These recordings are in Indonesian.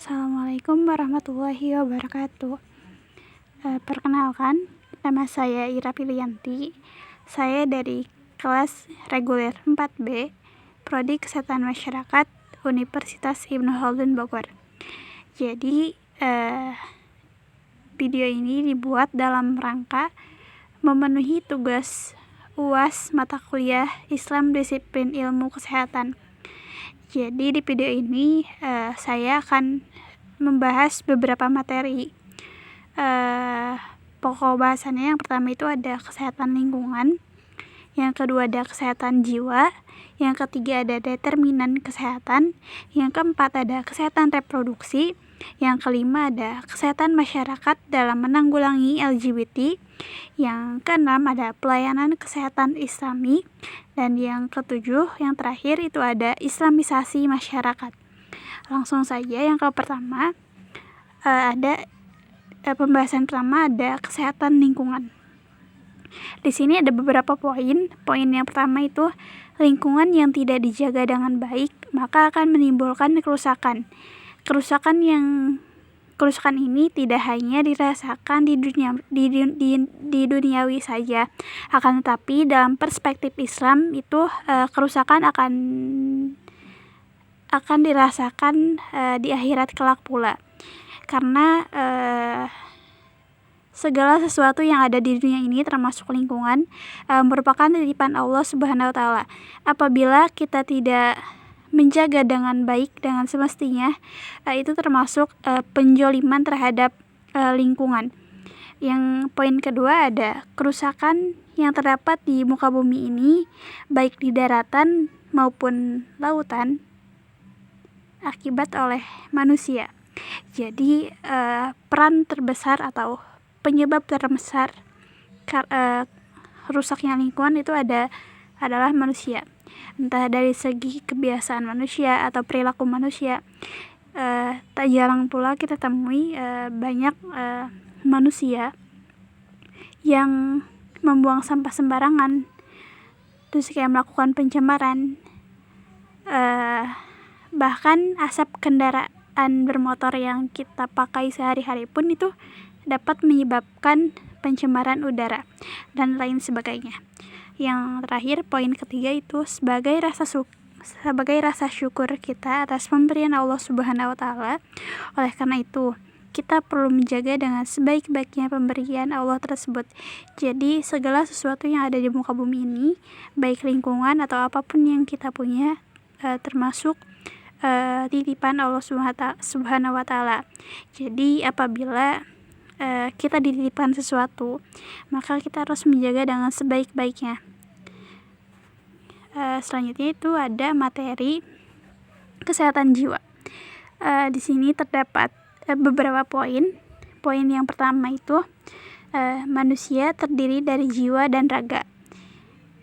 Assalamualaikum warahmatullahi wabarakatuh. Perkenalkan, nama saya Ira Pilianti. Saya dari kelas reguler 4B, Prodi Kesehatan Masyarakat, Universitas Ibnu Khaldun Bogor. Jadi, video ini dibuat dalam rangka memenuhi tugas UAS mata kuliah Islam Disiplin Ilmu Kesehatan. Jadi di video ini saya akan membahas beberapa materi. Pokok bahasannya yang pertama itu ada kesehatan lingkungan, yang kedua ada kesehatan jiwa, yang ketiga ada determinan kesehatan, yang keempat ada kesehatan reproduksi, yang kelima ada kesehatan masyarakat dalam menanggulangi LGBT, yang keenam ada pelayanan kesehatan Islami, dan yang ketujuh, yang terakhir itu ada Islamisasi masyarakat. Langsung saja yang pertama, pembahasan pertama ada kesehatan lingkungan. Di sini ada beberapa poin. Poin yang pertama itu lingkungan yang tidak dijaga dengan baik maka akan menimbulkan kerusakan. Kerusakan ini tidak hanya dirasakan di duniawi saja, akan tetapi dalam perspektif Islam itu kerusakan akan dirasakan di akhirat kelak pula, karena segala sesuatu yang ada di dunia ini termasuk lingkungan merupakan titipan Allah Subhanahu wa taala. Apabila kita tidak menjaga dengan baik dengan semestinya, itu termasuk penjoliman terhadap lingkungan. Yang poin kedua ada kerusakan yang terdapat di muka bumi ini, baik di daratan maupun lautan, akibat oleh manusia. Jadi peran terbesar atau penyebab terbesar rusaknya lingkungan itu adalah manusia. Entah dari segi kebiasaan manusia atau perilaku manusia. Tak jarang pula kita temui banyak manusia yang membuang sampah sembarangan, terus kayak melakukan pencemaran, bahkan asap kendaraan bermotor yang kita pakai sehari-hari pun itu dapat menyebabkan pencemaran udara dan lain sebagainya. Yang terakhir, poin ketiga itu sebagai rasa syukur kita atas pemberian Allah Subhanahu wa taala. Oleh karena itu, kita perlu menjaga dengan sebaik-baiknya pemberian Allah tersebut. Jadi, segala sesuatu yang ada di muka bumi ini, baik lingkungan atau apapun yang kita punya, termasuk titipan Allah Subhanahu wa taala. Jadi, apabila kita dititipkan sesuatu, maka kita harus menjaga dengan sebaik-baiknya. Selanjutnya itu ada materi kesehatan jiwa. Di sini terdapat beberapa poin. Poin yang pertama itu manusia terdiri dari jiwa dan raga.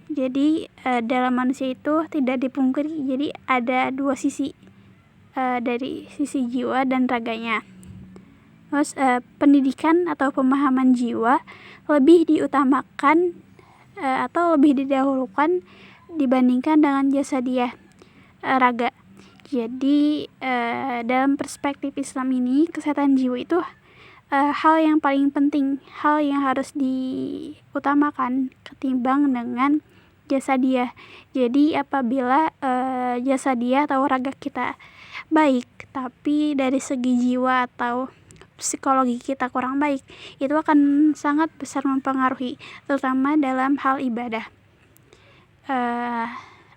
Jadi dalam manusia itu tidak dipungkiri, jadi ada dua sisi, dari sisi jiwa dan raganya. Terus pendidikan atau pemahaman jiwa lebih diutamakan atau lebih didahulukan dibandingkan dengan jasadiah, raga. Jadi dalam perspektif Islam ini, kesehatan jiwa itu hal yang paling penting, hal yang harus diutamakan ketimbang dengan jasadiah. Jadi apabila jasadiah atau raga kita baik, tapi dari segi jiwa atau psikologi kita kurang baik, itu akan sangat besar mempengaruhi, terutama dalam hal ibadah.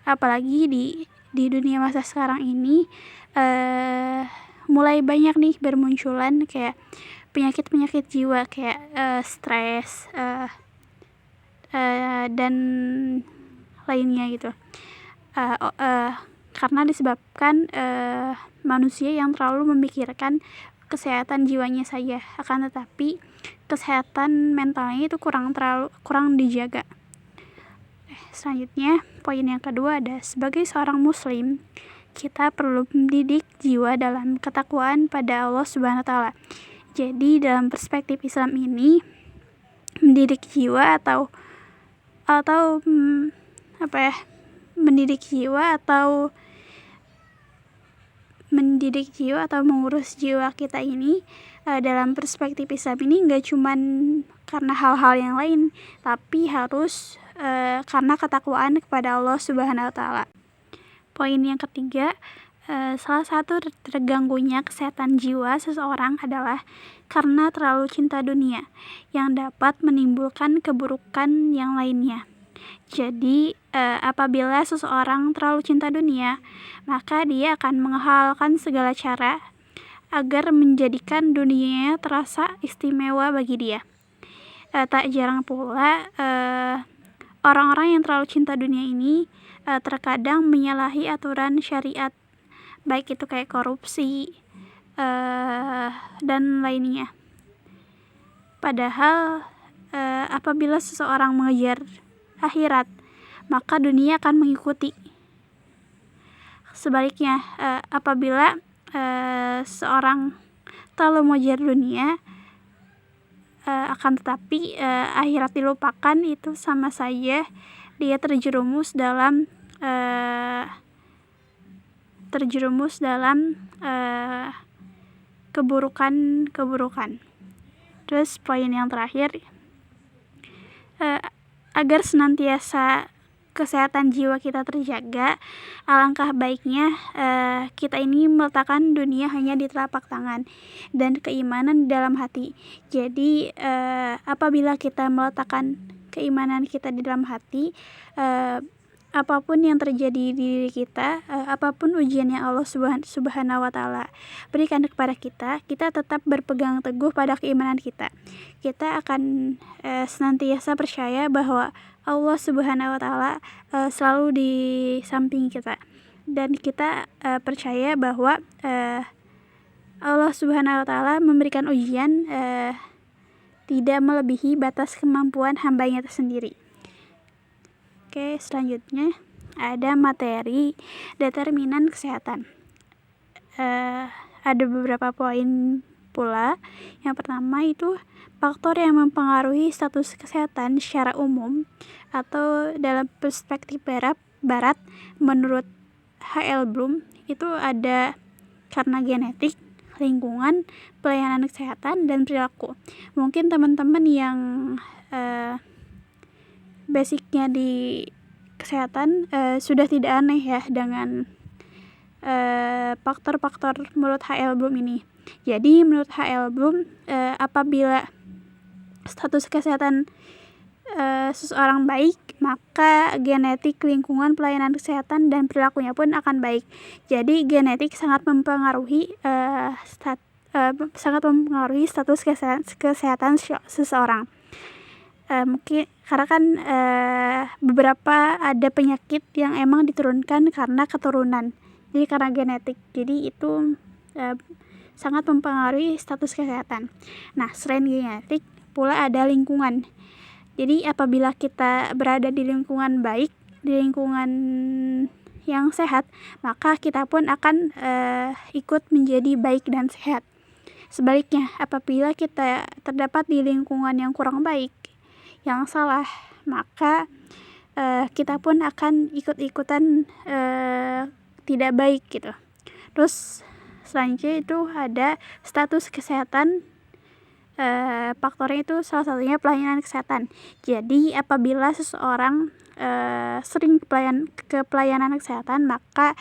Apalagi di dunia masa sekarang ini mulai banyak nih bermunculan kayak penyakit jiwa kayak stres dan lainnya gitu. Karena disebabkan manusia yang terlalu memikirkan kesehatan jiwanya saja, akan tetapi kesehatan mentalnya itu kurang dijaga. Selanjutnya, poin yang kedua ada sebagai seorang muslim, kita perlu mendidik jiwa dalam ketakwaan pada Allah Subhanahu wa taala. Jadi dalam perspektif Islam ini, mendidik jiwa atau mendidik jiwa atau mendidik jiwa atau mengurus jiwa kita ini dalam perspektif Islam ini nggak cuman karena hal-hal yang lain, tapi harus karena ketakwaan kepada Allah Subhanahu wa Ta'ala. Poin yang ketiga, salah satu terganggunya kesehatan jiwa seseorang adalah karena terlalu cinta dunia yang dapat menimbulkan keburukan yang lainnya. Jadi, apabila seseorang terlalu cinta dunia, maka dia akan menghalalkan segala cara agar menjadikan dunianya terasa istimewa bagi dia. Tak jarang pula, orang-orang yang terlalu cinta dunia ini terkadang menyalahi aturan syariat, baik itu kayak korupsi dan lainnya. Padahal apabila seseorang mengejar akhirat, maka dunia akan mengikuti. Sebaliknya, apabila seorang terlalu mengejar dunia, akan tetapi akhirat dilupakan, itu sama saja dia terjerumus dalam keburukan. Terus poin yang terakhir, agar senantiasa kesehatan jiwa kita terjaga, alangkah baiknya kita ini meletakkan dunia hanya di telapak tangan dan keimanan di dalam hati. Jadi apabila kita meletakkan keimanan kita di dalam hati, apapun yang terjadi di diri kita, apapun ujian yang Allah Subhanahu wa Ta'ala berikan kepada kita tetap berpegang teguh pada keimanan kita. Kita akan senantiasa percaya bahwa Allah Subhanahu wa Ta'ala selalu di samping kita, dan kita percaya bahwa Allah Subhanahu wa Ta'ala memberikan ujian tidak melebihi batas kemampuan hambanya tersendiri. Oke, selanjutnya ada materi determinan kesehatan. Ada beberapa poin pula. Yang pertama itu faktor yang mempengaruhi status kesehatan secara umum atau dalam perspektif barat menurut H.L. Bloom itu ada karena genetik, lingkungan, pelayanan kesehatan, dan perilaku. Mungkin teman-teman yang basicnya di kesehatan sudah tidak aneh ya dengan faktor-faktor menurut H.L. Bloom ini. Jadi menurut H.L. Bloom, apabila status kesehatan seseorang baik, maka genetik, lingkungan, pelayanan kesehatan, dan perilakunya pun akan baik. Jadi genetik sangat mempengaruhi status kesehatan seseorang. Mungkin karena kan beberapa ada penyakit yang emang diturunkan karena keturunan, jadi karena genetik, jadi itu sangat mempengaruhi status kesehatan. Nah, selain genetik pula ada lingkungan. Jadi apabila kita berada di lingkungan baik, di lingkungan yang sehat, maka kita pun akan ikut menjadi baik dan sehat. Sebaliknya, apabila kita terdapat di lingkungan yang kurang baik, yang salah, maka kita pun akan ikut-ikutan tidak baik gitu. Terus selanjutnya itu ada status kesehatan. Faktornya itu salah satunya pelayanan kesehatan. Jadi apabila seseorang sering ke pelayanan kesehatan, maka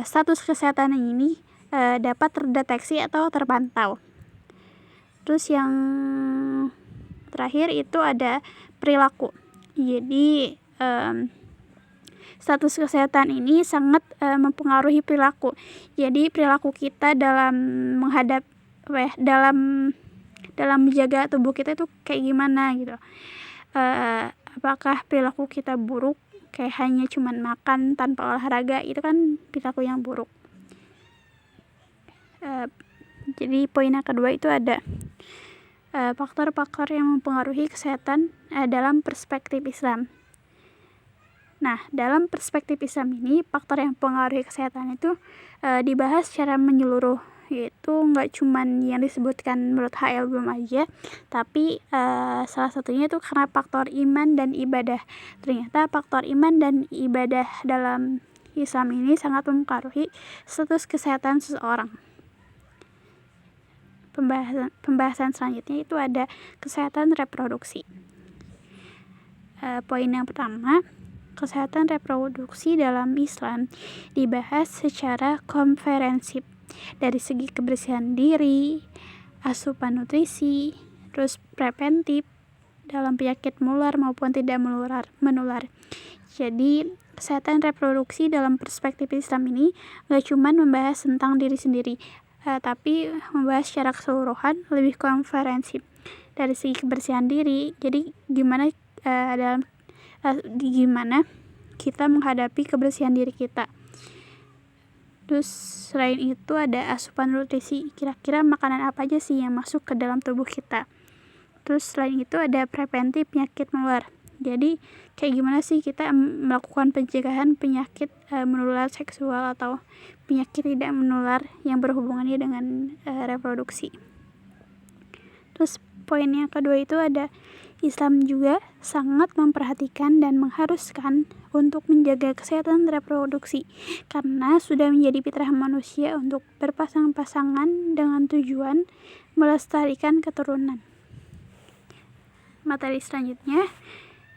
status kesehatan ini dapat terdeteksi atau terpantau. Terus yang terakhir itu ada perilaku. Jadi status kesehatan ini sangat mempengaruhi perilaku. Jadi perilaku kita dalam dalam menjaga tubuh kita itu kayak gimana gitu. Apakah perilaku kita buruk, kayak hanya cuman makan tanpa olahraga, itu kan perilaku yang buruk. Jadi poin yang kedua itu ada faktor-faktor yang mempengaruhi kesehatan dalam perspektif Islam. Nah, dalam perspektif Islam ini, faktor yang mempengaruhi kesehatan itu dibahas secara menyeluruh, yaitu nggak cuman yang disebutkan menurut H.L. Bloom aja, tapi salah satunya itu karena faktor iman dan ibadah. Ternyata faktor iman dan ibadah dalam Islam ini sangat mempengaruhi status kesehatan seseorang. Pembahasan selanjutnya itu ada kesehatan reproduksi. Poin yang pertama, kesehatan reproduksi dalam Islam dibahas secara komprehensif dari segi kebersihan diri, asupan nutrisi, terus preventif dalam penyakit menular maupun tidak menular. Jadi kesehatan reproduksi dalam perspektif Islam ini gak cuma membahas tentang diri sendiri, tapi membahas secara keseluruhan, lebih komprehensif dari segi kebersihan diri. Jadi gimana gimana kita menghadapi kebersihan diri kita. Terus selain itu ada asupan nutrisi, kira-kira makanan apa aja sih yang masuk ke dalam tubuh kita. Terus selain itu ada preventif penyakit menular. Jadi kayak gimana sih kita melakukan pencegahan penyakit menular seksual atau penyakit tidak menular yang berhubungannya dengan reproduksi. Terus poin yang kedua itu ada Islam juga sangat memperhatikan dan mengharuskan untuk menjaga kesehatan reproduksi karena sudah menjadi fitrah manusia untuk berpasang-pasangan dengan tujuan melestarikan keturunan. Materi selanjutnya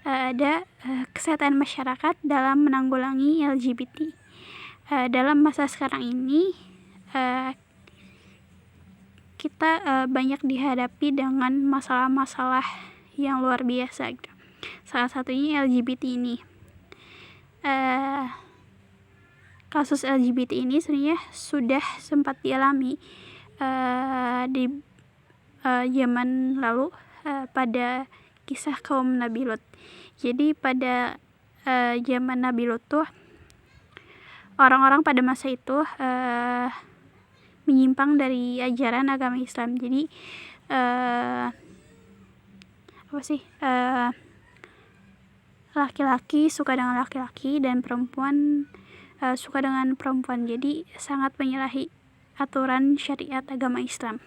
ada kesehatan masyarakat dalam menanggulangi LGBT. Dalam masa sekarang ini kita banyak dihadapi dengan masalah-masalah yang luar biasa gitu. Salah satunya LGBT ini. Kasus LGBT ini sebenarnya sudah sempat dialami di zaman lalu pada kisah kaum Nabi Lut. Jadi pada zaman Nabi Lut tuh orang-orang pada masa itu menyimpang dari ajaran agama Islam. Jadi laki-laki suka dengan laki-laki dan perempuan suka dengan perempuan. Jadi sangat menyalahi aturan syariat agama Islam.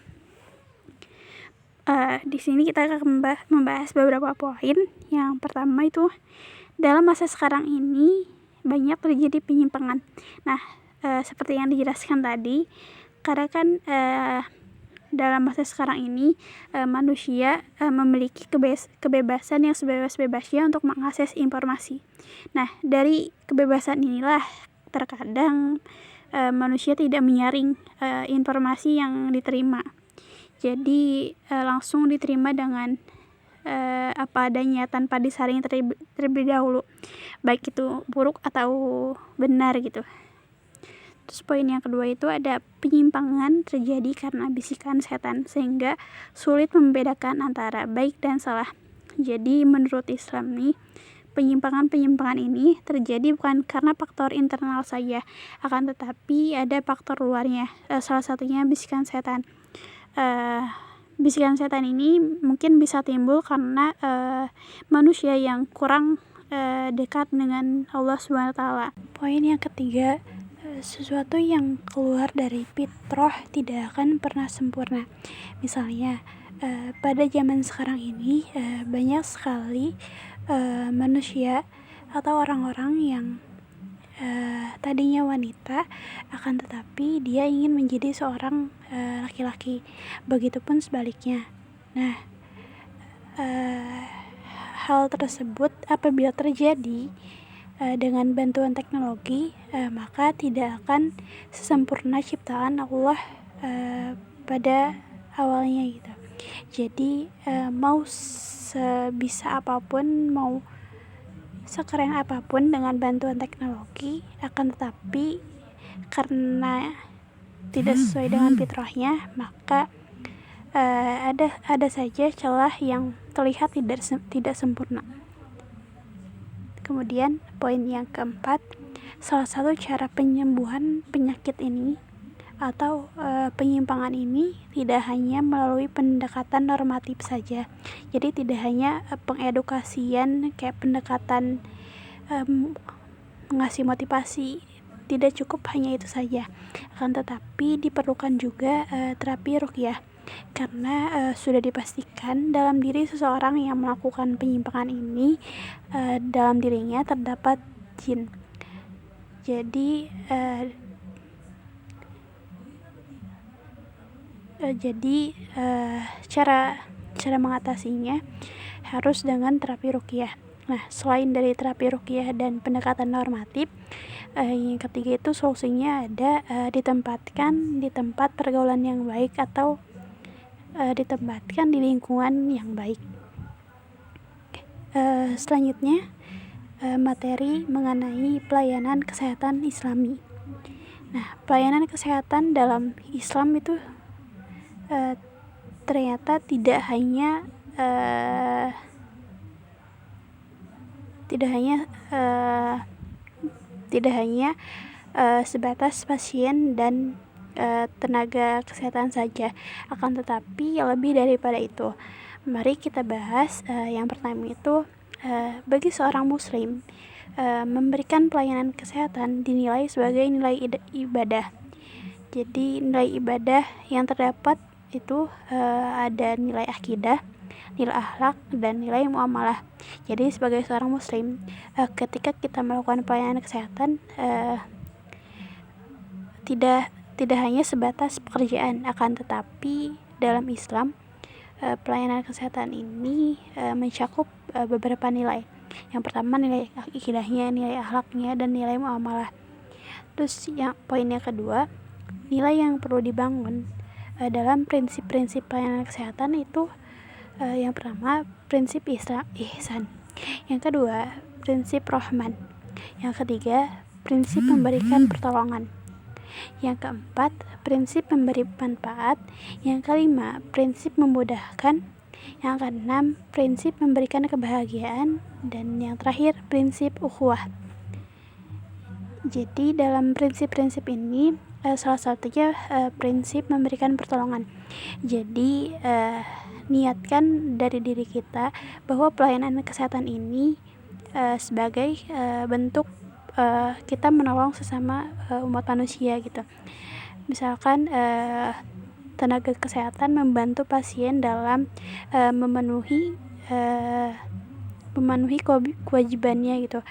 Di sini kita akan membahas beberapa poin. Yang pertama itu dalam masa sekarang ini banyak terjadi penyimpangan. Nah, seperti yang dijelaskan tadi, karena kan dalam masa sekarang ini manusia memiliki kebebasan yang sebebas-bebasnya untuk mengakses informasi. Nah, dari kebebasan inilah terkadang manusia tidak menyaring informasi yang diterima. Jadi langsung diterima dengan apa adanya tanpa disaring terlebih dahulu, baik itu buruk atau benar gitu. Terus poin yang kedua itu ada penyimpangan terjadi karena bisikan setan sehingga sulit membedakan antara baik dan salah. Jadi menurut Islam nih, penyimpangan ini terjadi bukan karena faktor internal saja, akan tetapi ada faktor luarnya. Salah satunya bisikan setan. Bisikan setan ini mungkin bisa timbul karena manusia yang kurang dekat dengan Allah SWT. Poin yang ketiga, sesuatu yang keluar dari fitrah tidak akan pernah sempurna. Misalnya pada zaman sekarang ini banyak sekali manusia atau orang-orang yang tadinya wanita akan tetapi dia ingin menjadi seorang laki-laki. Begitupun sebaliknya. Nah, hal tersebut apabila terjadi dengan bantuan teknologi, maka tidak akan sesempurna ciptaan Allah pada awalnya gitu. Jadi mau sebisa apapun, mau sekeren apapun dengan bantuan teknologi, akan tetapi karena tidak sesuai dengan fitrahnya, maka ada saja celah yang terlihat tidak sempurna. Kemudian poin yang keempat, salah satu cara penyembuhan penyakit ini atau penyimpangan ini tidak hanya melalui pendekatan normatif saja. Jadi tidak hanya pengedukasian kayak pendekatan ngasih motivasi, tidak cukup hanya itu saja. Akan tetapi diperlukan juga terapi ruqyah. Karena sudah dipastikan dalam diri seseorang yang melakukan penyimpangan ini dalam dirinya terdapat jin. Jadi cara mengatasinya harus dengan terapi ruqyah. Nah, selain dari terapi ruqyah dan pendekatan normatif, yang ketiga itu solusinya ada ditempatkan di tempat pergaulan yang baik atau ditempatkan di lingkungan yang baik. Selanjutnya materi mengenai pelayanan kesehatan Islami. Nah, pelayanan kesehatan dalam Islam itu ternyata tidak hanya sebatas pasien dan tenaga kesehatan saja, akan tetapi lebih daripada itu. Mari kita bahas yang pertama itu bagi seorang muslim memberikan pelayanan kesehatan dinilai sebagai nilai ibadah. Jadi nilai ibadah yang terdapat itu ada nilai akidah, nilai akhlak, dan nilai muamalah. Jadi sebagai seorang muslim, ketika kita melakukan pelayanan kesehatan tidak hanya sebatas pekerjaan, akan tetapi dalam Islam pelayanan kesehatan ini mencakup beberapa nilai. Yang pertama nilai akidahnya, nilai akhlaknya, dan nilai muamalah. Terus poin yang kedua, nilai yang perlu dibangun dalam prinsip-prinsip pelayanan kesehatan itu yang pertama prinsip ihsan, yang kedua prinsip rahman, yang ketiga prinsip memberikan pertolongan, yang keempat prinsip memberi manfaat, yang kelima prinsip memudahkan, yang keenam prinsip memberikan kebahagiaan, dan yang terakhir prinsip ukhuwah. Jadi dalam prinsip-prinsip ini salah satunya prinsip memberikan pertolongan. Jadi niatkan dari diri kita bahwa pelayanan kesehatan ini sebagai bentuk kita menolong sesama umat manusia gitu. Misalkan tenaga kesehatan membantu pasien dalam memenuhi kewajibannya gitu,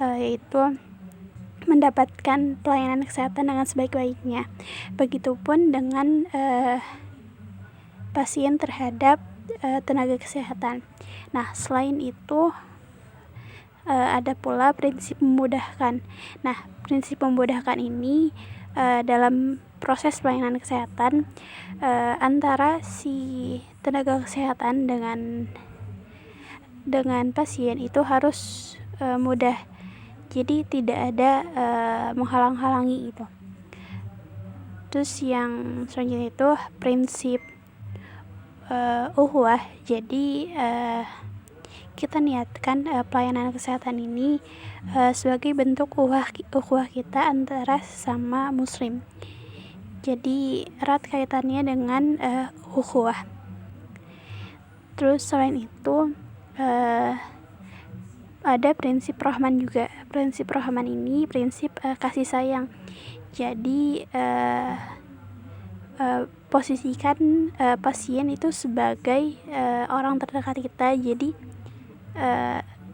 yaitu mendapatkan pelayanan kesehatan dengan sebaik-baiknya. Begitupun dengan pasien terhadap tenaga kesehatan. Nah, selain itu ada pula prinsip memudahkan. Nah, prinsip memudahkan ini dalam proses pelayanan kesehatan antara si tenaga kesehatan dengan pasien itu harus mudah. Jadi tidak ada menghalang-halangi itu. Terus yang selanjutnya itu prinsip ukhuwah. Jadi kita niatkan pelayanan kesehatan ini sebagai bentuk ukhuwah kita antara sesama muslim. Jadi erat kaitannya dengan ukhuwah. Terus selain itu ada prinsip rahman juga. Prinsip rahman ini prinsip kasih sayang. Jadi posisikan pasien itu sebagai orang terdekat kita. Jadi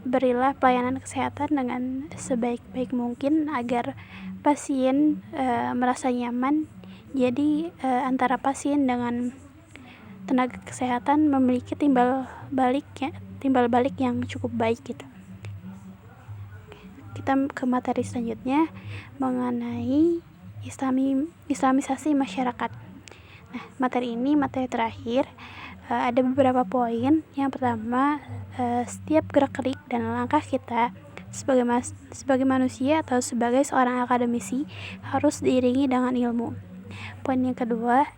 berilah pelayanan kesehatan dengan sebaik-baik mungkin agar pasien merasa nyaman. Jadi antara pasien dengan tenaga kesehatan memiliki timbal balik yang cukup baik gitu. Kita ke materi selanjutnya mengenai islamisasi masyarakat. Nah, materi ini materi terakhir. Ada beberapa poin. Yang pertama, setiap gerak-gerik dan langkah kita sebagai manusia atau sebagai seorang akademisi harus diiringi dengan ilmu. Poin yang kedua,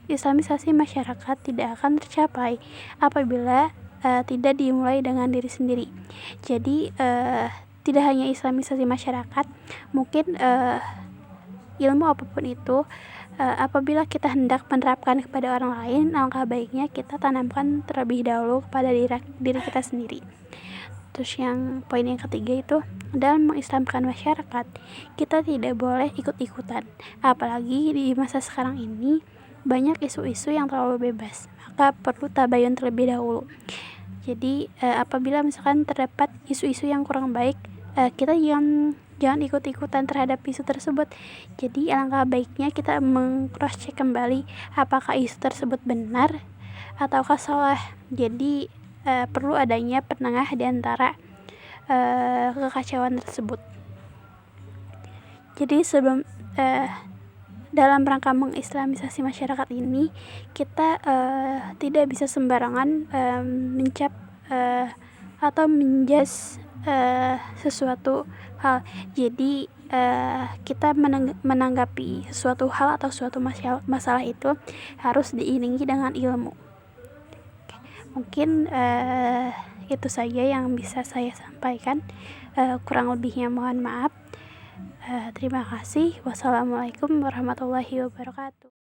islamisasi masyarakat tidak akan tercapai apabila tidak dimulai dengan diri sendiri. Jadi tidak hanya islamisasi masyarakat, mungkin ilmu apapun itu apabila kita hendak menerapkan kepada orang lain, langkah baiknya kita tanamkan terlebih dahulu kepada diri kita sendiri. Terus yang poin yang ketiga itu, dalam mengislamkan masyarakat kita tidak boleh ikut-ikutan, apalagi di masa sekarang ini banyak isu-isu yang terlalu bebas, maka perlu tabayun terlebih dahulu. Jadi apabila misalkan terdapat isu-isu yang kurang baik, kita jangan ikut-ikutan terhadap isu tersebut. Jadi alangkah baiknya kita meng-cross check kembali apakah isu tersebut benar ataukah salah. Jadi perlu adanya penengah di antara kekacauan tersebut. Jadi sebelum dalam rangka mengislamisasi masyarakat ini, kita tidak bisa sembarangan mencap atau menjudge sesuatu hal. Jadi kita menanggapi suatu hal atau suatu masalah itu harus diiringi dengan ilmu. Mungkin itu saja yang bisa saya sampaikan. Kurang lebihnya mohon maaf. Terima kasih. Wassalamualaikum warahmatullahi wabarakatuh.